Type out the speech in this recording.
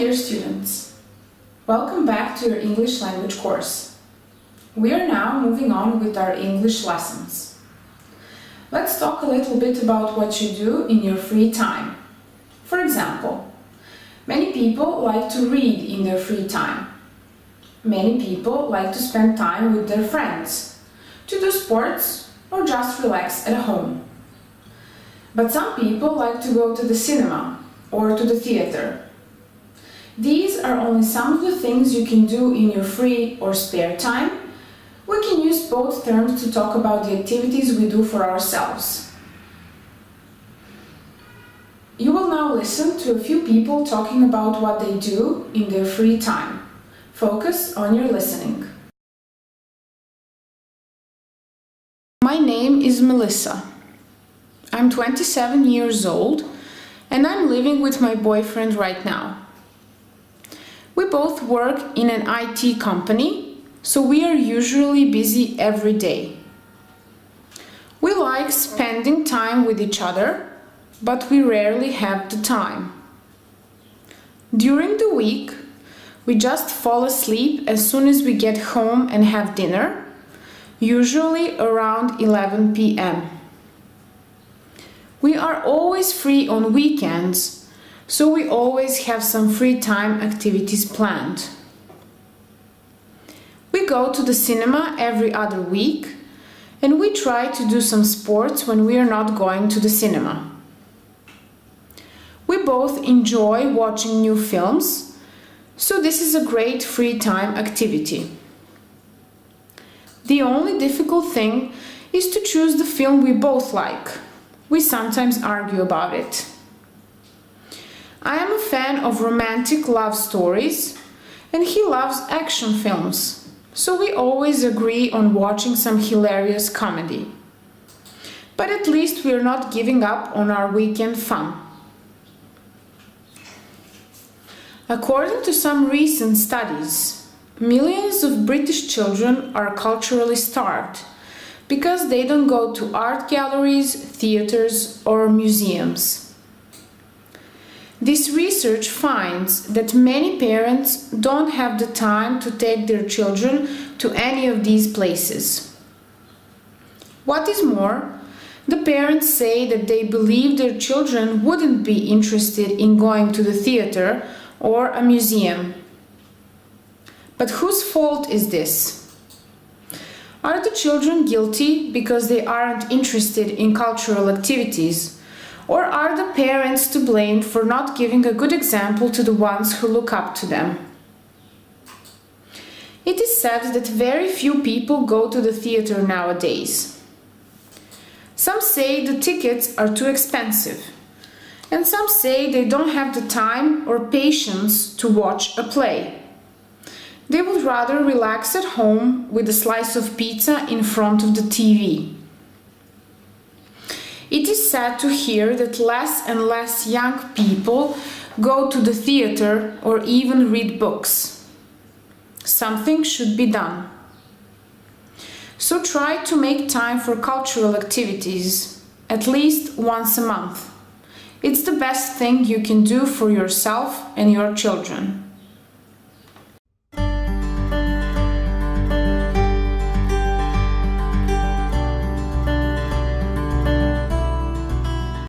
dear students, welcome back to your English language course. We are now moving on with our English lessons. Let's talk a little bit about what you do in your free time. For example, many people like to read in their free time. Many people like to spend time with their friends, to do sports or just relax at home. But some people like to go to the cinema or to the theater. These are only some of the things you can do in your free or spare time. We can use both terms to talk about the activities we do for ourselves. You will now listen to a few people talking about what they do in their free time. Focus on your listening. My name is Melissa. I'm 27 years old and I'm living with my boyfriend right now. We both work in an IT company, so we are usually busy every day. We like spending time with each other, but we rarely have the time. During the week, we just fall asleep as soon as we get home and have dinner, usually around 11 p.m. We are always free on weekends, so we always have some free time activities planned. We go to the cinema every other week, and we try to do some sports when we are not going to the cinema. We both enjoy watching new films, so this is a great free time activity. The only difficult thing is to choose the film we both like. We sometimes argue about it. I am a fan of romantic love stories, and he loves action films, so we always agree on watching some hilarious comedy. But at least we are not giving up on our weekend fun. According to some recent studies, millions of British children are culturally starved because they don't go to art galleries, theaters, or museums. This research finds that many parents don't have the time to take their children to any of these places. What is more, the parents say that they believe their children wouldn't be interested in going to the theater or a museum. But whose fault is this? Are the children guilty because they aren't interested in cultural activities? Or are the parents to blame for not giving a good example to the ones who look up to them? It is said that very few people go to the theater nowadays. Some say the tickets are too expensive, and some say they don't have the time or patience to watch a play. They would rather relax at home with a slice of pizza in front of the TV. It is sad to hear that less and less young people go to the theater or even read books. Something should be done. So try to make time for cultural activities, at least once a month. It's the best thing you can do for yourself and your children.